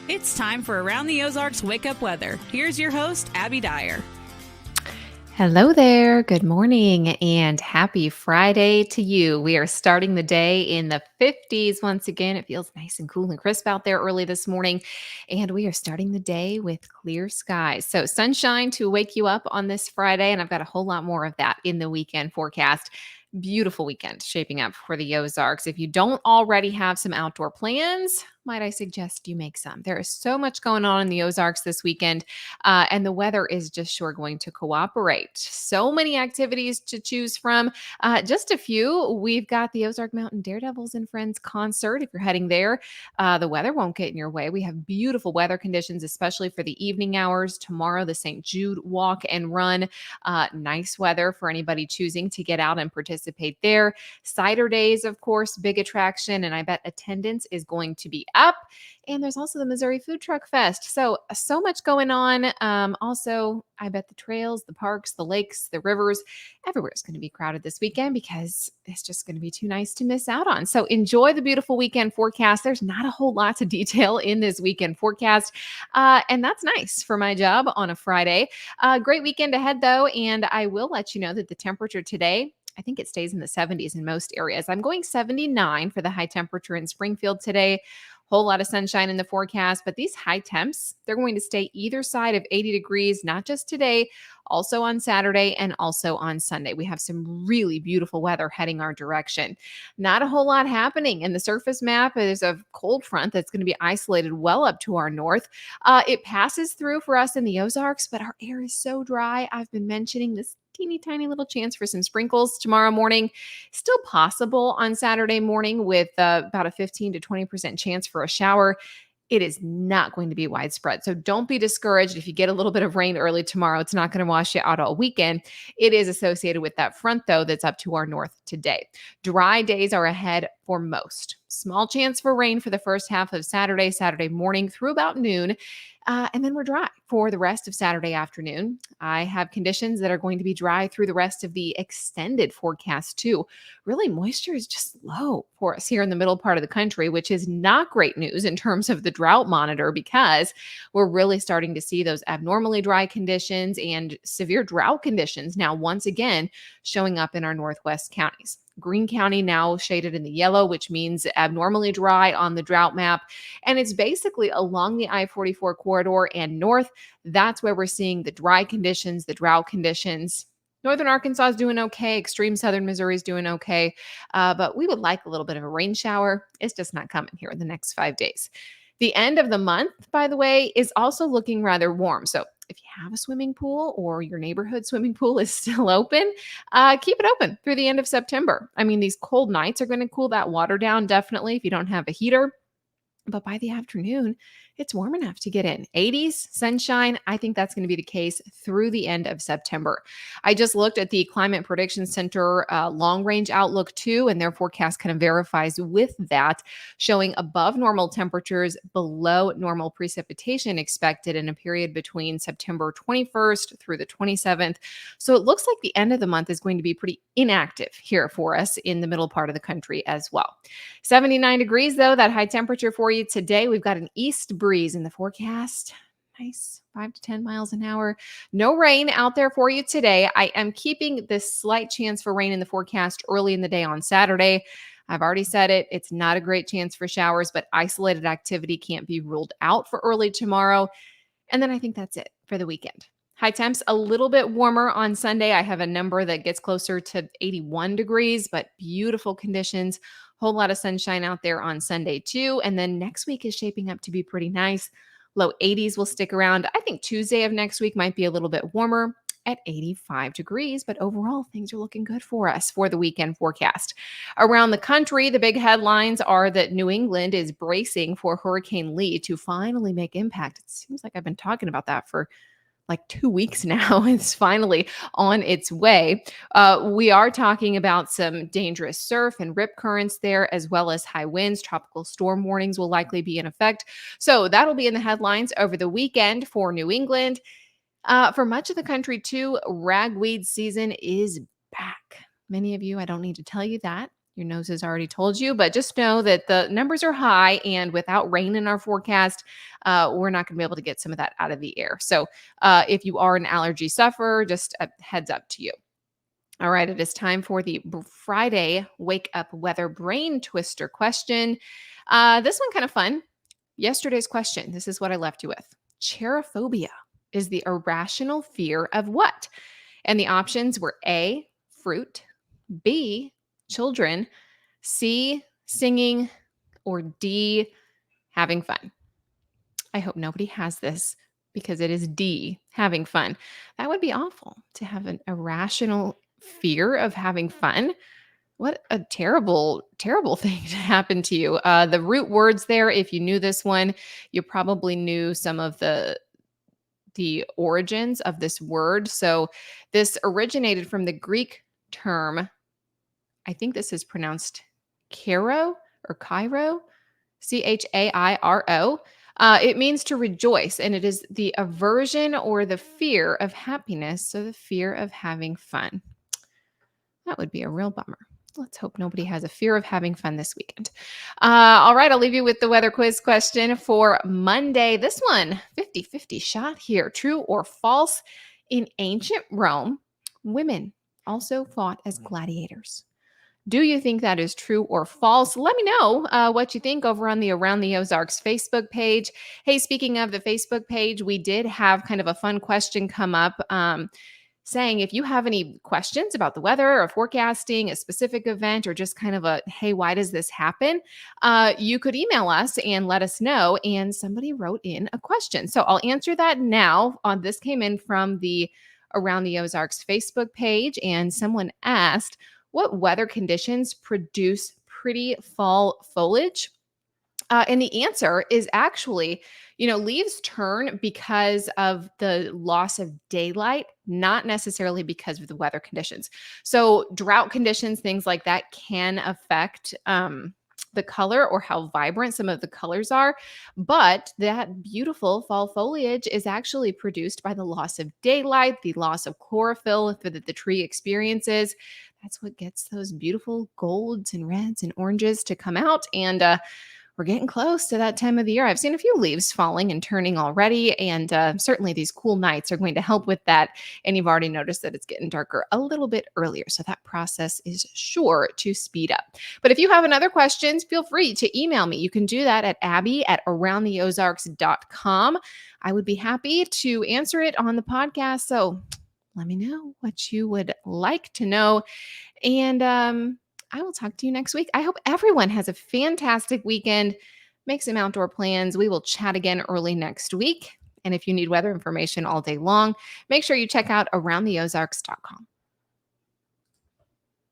It's time for Around the Ozarks Wake Up Weather. Here's your host, Abby Dyer. Hello there. Good morning and happy Friday to you. We are starting the day in the 50s once again. It feels nice and cool and crisp out there early this morning. And we are starting the day with clear skies. So, sunshine to wake you up on this Friday. And I've got a whole lot more of that in the weekend forecast. Beautiful weekend shaping up for the Ozarks. If you don't already have some outdoor plans, might I suggest you make some? There is so much going on in the Ozarks this weekend. And the weather is just sure going to cooperate. So many activities to choose from. Just a few. We've got the Ozark Mountain Daredevils and Friends concert. If you're heading there, the weather won't get in your way. We have beautiful weather conditions, especially for the evening hours. Tomorrow, the St. Jude Walk and Run. Nice weather for anybody choosing to get out and participate there. Cider Days, of course, big attraction. And I bet attendance is going to be up. And there's also the Missouri Food Truck Fest. So much going on. Also, I bet the trails, the parks, the lakes, the rivers, everywhere is going to be crowded this weekend because it's just going to be too nice to miss out on. So enjoy the beautiful weekend forecast. There's not a whole lot to detail in this weekend forecast. And that's nice for my job on a Friday. Great weekend ahead, though. And I will let you know that the temperature today, I think it stays in the 70s in most areas. I'm going 79 for the high temperature in Springfield today. Whole lot of sunshine in the forecast, but these high temps, they're going to stay either side of 80 degrees, not just today, also on Saturday and also on Sunday. We have some really beautiful weather heading our direction. Not a whole lot happening in the surface map. There's a cold front that's going to be isolated well up to our north. It passes through for us in the Ozarks, but our air is so dry. I've been mentioning this teeny tiny little chance for some sprinkles tomorrow morning. Still possible on Saturday morning with about a 15 to 20% chance for a shower. It is not going to be widespread. So don't be discouraged if you get a little bit of rain early tomorrow. It's not going to wash you out all weekend. It is associated with that front, though, that's up to our north today. Dry days are ahead for most. Small chance for rain for the first half of Saturday morning through about noon. And then we're dry for the rest of Saturday afternoon. I have conditions that are going to be dry through the rest of the extended forecast, too. Really, moisture is just low for us here in the middle part of the country, which is not great news in terms of the drought monitor because we're really starting to see those abnormally dry conditions and severe drought conditions now once again showing up in our northwest counties. Greene County now shaded in the yellow, which means abnormally dry on the drought map. And it's basically along the I-44 corridor and north. That's where we're seeing the dry conditions, the drought conditions. Northern Arkansas is doing okay. Extreme southern Missouri is doing okay. But we would like a little bit of a rain shower. It's just not coming here in the next 5 days. The end of the month, by the way, is also looking rather warm. So if you have a swimming pool or your neighborhood swimming pool is still open, keep it open through the end of September. I mean, these cold nights are going to cool that water down, definitely, if you don't have a heater. But by the afternoon, it's warm enough to get in. 80s, sunshine. I think that's going to be the case through the end of September. I just looked at the Climate Prediction Center long range outlook too, and their forecast kind of verifies with that, showing above normal temperatures, below normal precipitation expected in a period between September 21st through the 27th. So it looks like the end of the month is going to be pretty inactive here for us in the middle part of the country as well. 79 degrees, though, that high temperature for you today. We've got an east breeze in the forecast. Nice 5 to 10 miles an hour. No rain out there for you today. I am keeping this slight chance for rain in the forecast early in the day on Saturday. I've already said it. It's not a great chance for showers, but isolated activity can't be ruled out for early tomorrow. And then I think that's it for the weekend. High temps a little bit warmer on Sunday. I have a number that gets closer to 81 degrees, but beautiful conditions. Whole lot of sunshine out there on Sunday too. And then next week is shaping up to be pretty nice. Low 80s will stick around. I think Tuesday of next week might be a little bit warmer at 85 degrees, but overall things are looking good for us for the weekend forecast. Around the country, the big headlines are that New England is bracing for Hurricane Lee to finally make impact. It seems like I've been talking about that for like 2 weeks now. It's finally on its way. We are talking about some dangerous surf and rip currents there, as well as high winds. Tropical storm warnings will likely be in effect. So that'll be in the headlines over the weekend for New England. For much of the country, too, ragweed season is back. Many of you, I don't need to tell you that, Your nose has already told you, but just know that the numbers are high, and without rain in our forecast, we're not going to be able to get some of that out of the air. So, if you are an allergy sufferer, just a heads up to you. All right, it is time for the Friday Wake Up Weather Brain Twister question. This one kind of fun. Yesterday's question. This is what I left you with. Cherophobia is the irrational fear of what? And the options were A, fruit, B, children, C, singing, or D, having fun. I hope nobody has this because it is D, having fun. That would be awful to have an irrational fear of having fun. What a terrible, terrible thing to happen to you. The root words there, if you knew this one, you probably knew some of the origins of this word. So this originated from the Greek term, I think this is pronounced Cairo or Cairo, Chairo. It means to rejoice, and it is the aversion or the fear of happiness. So the fear of having fun. That would be a real bummer. Let's hope nobody has a fear of having fun this weekend. All right, I'll leave you with the weather quiz question for Monday. This one, 50-50 shot here. True or false? In ancient Rome, women also fought as gladiators. Do you think that is true or false? Let me know what you think over on the Around the Ozarks Facebook page. Hey, speaking of the Facebook page, we did have kind of a fun question come up. Saying if you have any questions about the weather or forecasting, a specific event, or just kind of a, hey, why does this happen? You could email us and let us know. And somebody wrote in a question. So I'll answer that now. This came in from the Around the Ozarks Facebook page. And someone asked, what weather conditions produce pretty fall foliage? And the answer is actually, leaves turn because of the loss of daylight, not necessarily because of the weather conditions. So, drought conditions, things like that, can affect the color or how vibrant some of the colors are. But that beautiful fall foliage is actually produced by the loss of daylight, the loss of chlorophyll that the tree experiences. That's what gets those beautiful golds and reds and oranges to come out. And we're getting close to that time of the year. I've seen a few leaves falling and turning already, and certainly these cool nights are going to help with that. And you've already noticed that it's getting darker a little bit earlier, so that process is sure to speed up. But if you have another questions, feel free to email me. You can do that at abby@aroundtheozarks.com. I would be happy to answer it on the podcast, so let me know what you would like to know. And I will talk to you next week. I hope everyone has a fantastic weekend. Make some outdoor plans. We will chat again early next week. And if you need weather information all day long, make sure you check out aroundtheozarks.com.